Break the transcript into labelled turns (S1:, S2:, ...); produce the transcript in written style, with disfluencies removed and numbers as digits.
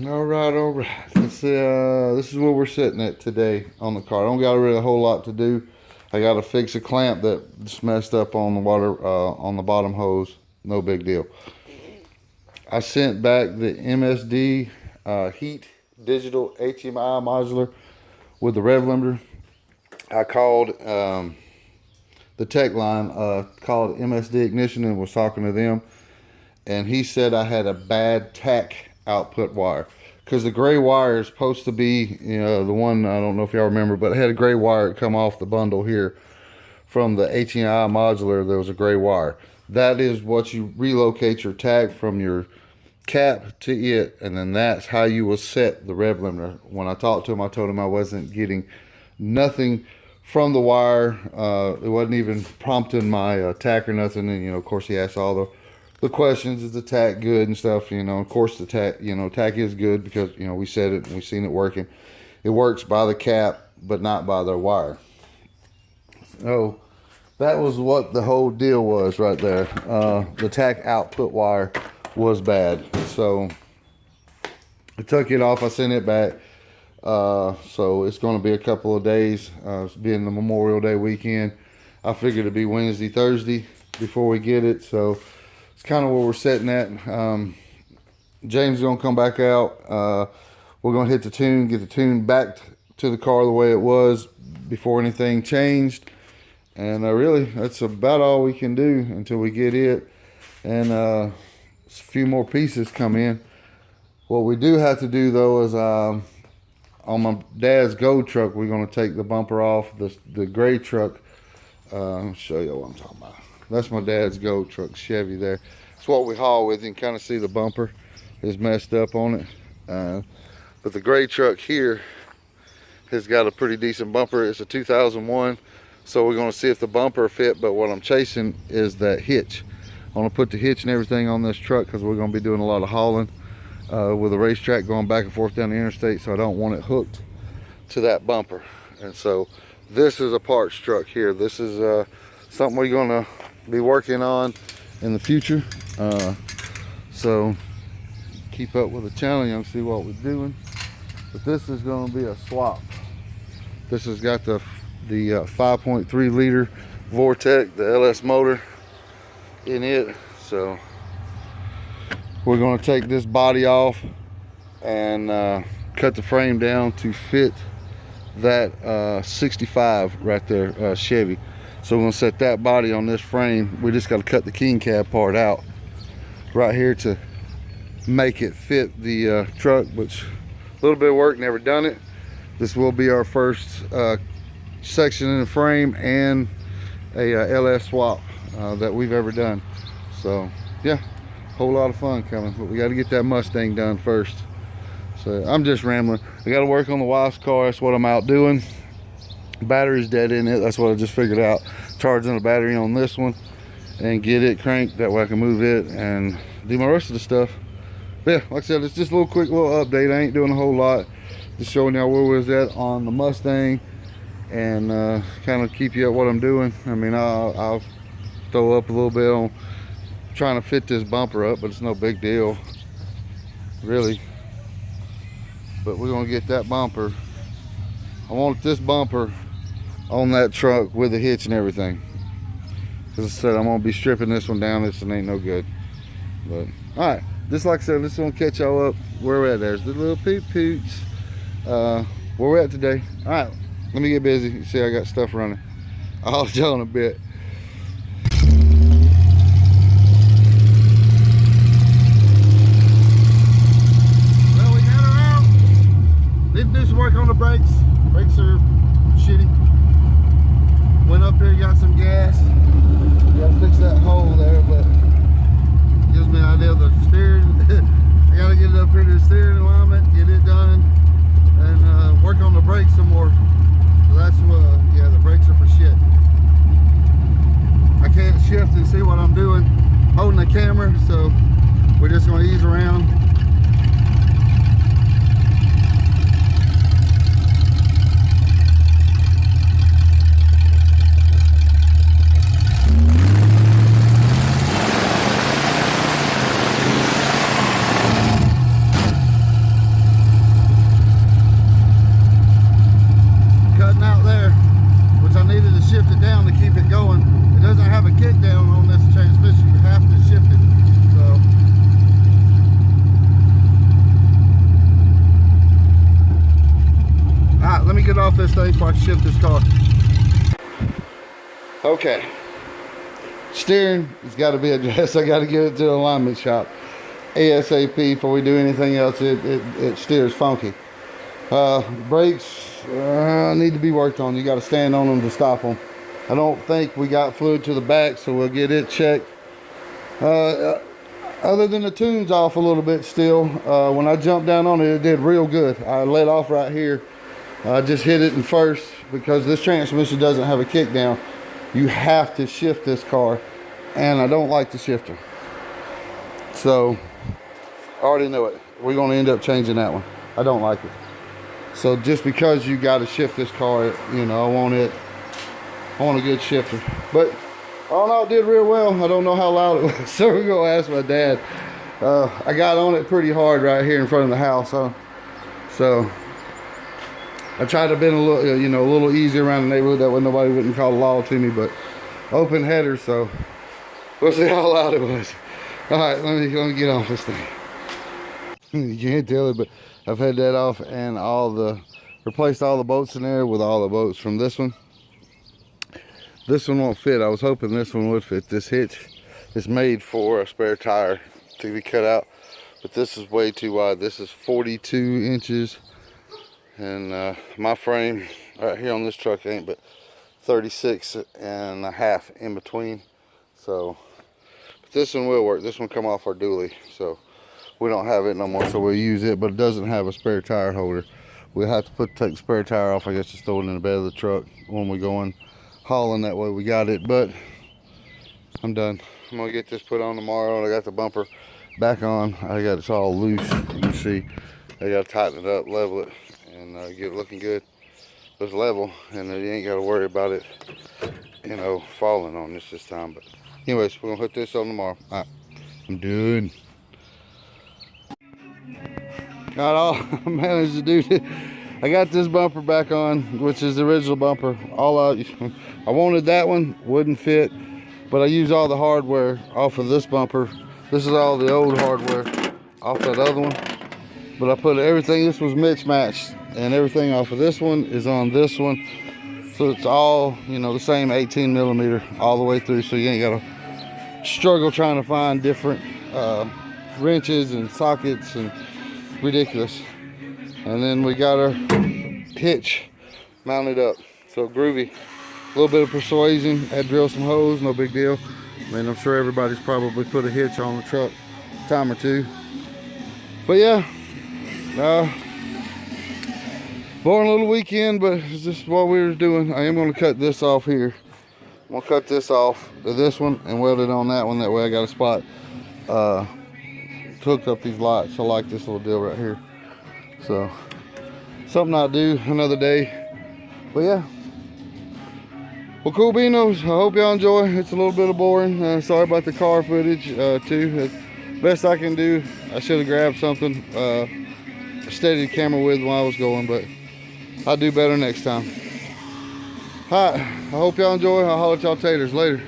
S1: All right, all right. This is where we're sitting at today on the car. I don't got really a whole lot to do. I got to fix a clamp that's messed up on the water on the bottom hose. No big deal. I sent back the MSD Heat Digital HMI modular with the rev limiter. I called the tech line, called MSD Ignition and was talking to them, and he said I had a bad tack output wire, because the gray wire is supposed to be, the one, I don't know if y'all remember, but it had a gray wire come off the bundle here from the HMI modular. There was a gray wire. That is what you relocate your tack from your cap to it, and then that's how you will set the rev limiter. When I talked to him, I told him I wasn't getting nothing from the wire. It wasn't even prompting my tack or nothing. And of course he asked all the questions: is the tack good and stuff? Of course the tack, tack is good, because we said it and we seen it working. It works by the cap but not by the wire. So that was what the whole deal was right there. The tack output wire was bad, so I took it off. I sent it back. So it's going to be a couple of days, being the Memorial Day weekend. I figured it'd be Wednesday, Thursday before we get it. So it's kind of where we're sitting at. James is going to come back out. We're going to hit the tune, get the tune back to the car the way it was before anything changed. And really, that's about all we can do until we get it. And a few more pieces come in. What we do have to do, though, is on my dad's Go truck, we're going to take the bumper off the gray truck. I'll show you what I'm talking about. That's my dad's Go truck, Chevy there. It's what we haul with. You can kind of see the bumper is messed up on it. But the gray truck here has got a pretty decent bumper. It's a 2001. So we're going to see if the bumper fit. But what I'm chasing is that hitch. I want to put the hitch and everything on this truck, because we're going to be doing a lot of hauling with a racetrack going back and forth down the interstate, so I don't want it hooked to that bumper. And so this is a parts truck here. This is something we're going to be working on in the future. So keep up with the channel, you'll see what we're doing. But this is going to be a swap. This has got the 5.3 liter Vortec, the LS motor in it. So we're going to take this body off and cut the frame down to fit that 65 right there, Chevy. So we're going to set that body on this frame. We just got to cut the king cab part out right here to make it fit the truck, which a little bit of work, never done it. This will be our first section in the frame and a LS swap that we've ever done. So yeah, whole lot of fun coming, but we got to get that Mustang done first. So I'm just rambling. I got to work on the wife's car. That's what I'm out doing. Battery's dead in it. That's what I just figured out. Charging the battery on this one and get it cranked. That way I can move it and do my rest of the stuff. But yeah, like I said, it's just a quick little update. I ain't doing a whole lot. Just showing y'all where we was at on the Mustang, and kind of keep you at what I'm doing. I mean, I'll throw up a little bit on trying to fit this bumper up, but it's no big deal really. But we're gonna get that bumper. I want this bumper on that truck with the hitch and everything, because I said I'm gonna be stripping this one down. This one ain't no good. But all right, just like I said, just gonna catch y'all up where we're at. There's the little peep poots, where we're at today. All right, let me get busy. You see I got stuff running. I'll hold y'all in a bit. Need to do some work on the brakes. Brakes are shitty. Went up there, got some gas. Gotta fix that hole there, but gives me an idea of the steering. I gotta get it up here to the steering alignment, get it done, and work on the brakes some more. So that's what, yeah, the brakes are for shit. I can't shift and see what I'm doing holding the camera, so we're just gonna ease around. get off this thing before I shift this car. Okay. Steering has got to be addressed. I got to get it to the alignment shop ASAP before we do anything else. It steers funky. Brakes need to be worked on. You got to stand on them to stop them. I don't think we got fluid to the back, so we'll get it checked. Other than the tune's off a little bit still, when I jumped down on it, it did real good. I let off right here. I just hit it in first because this transmission doesn't have a kick down. You have to shift this car, and I don't like the shifter. So, I already know it. We're going to end up changing that one. I don't like it. So, just because you got to shift this car, you know, I want a good shifter. But, all in all, it did real well. I don't know how loud it was, so we're going to ask my dad. I got on it pretty hard right here in front of the house, so I tried to bend a little, you know, a little easier around the neighborhood. That way nobody wouldn't call the law to me, but open header, so we'll see how loud it was. All right, let me get off this thing. You can't tell it, but I've had that off and replaced all the bolts in there with all the bolts from this one. This one won't fit. I was hoping this one would fit. This hitch is made for a spare tire to be cut out, but this is way too wide. This is 42 inches. And my frame right here on this truck ain't but 36 and a half in between. So, but this one will work. This one come off our dually, so we don't have it no more, so we'll use it, but it doesn't have a spare tire holder. We'll have to take the spare tire off. I guess just throw it in the bed of the truck when we're going hauling. That way we got it, but I'm done. I'm gonna get this put on tomorrow, and I got the bumper back on. I got it all loose. You can see I gotta tighten it up, level it, and get it looking good. It's level, and you ain't got to worry about it, you know, falling on this time. But anyways, we're gonna hook this on tomorrow. All right, I'm done. Got all I managed to do. I got this bumper back on, which is the original bumper. All out. I wanted that one, wouldn't fit, but I used all the hardware off of this bumper. This is all the old hardware off that other one. But I put everything, this was mismatched, and everything off of this one is on this one. So it's all, you know, the same 18 millimeter all the way through. So you ain't got to struggle trying to find different wrenches and sockets, and ridiculous. And then we got our hitch mounted up. So groovy. A little bit of persuasion. Had to drill some holes, no big deal. I mean, I'm sure everybody's probably put a hitch on the truck a time or two. But yeah. Boring little weekend, but it's just what we were doing. I am going to cut this off here. I'm going to cut this off to this one and weld it on that one. That way I got a spot to hook up these lights. I like this little deal right here. So, something I'll do another day. But yeah. Well, cool beanos. I hope y'all enjoy. It's a little bit of boring. Sorry about the car footage too. Best I can do. I should have grabbed something. Steady the camera with while I was going, but I'll do better next time. Alright, I hope y'all enjoy. I'll holler at y'all taters later.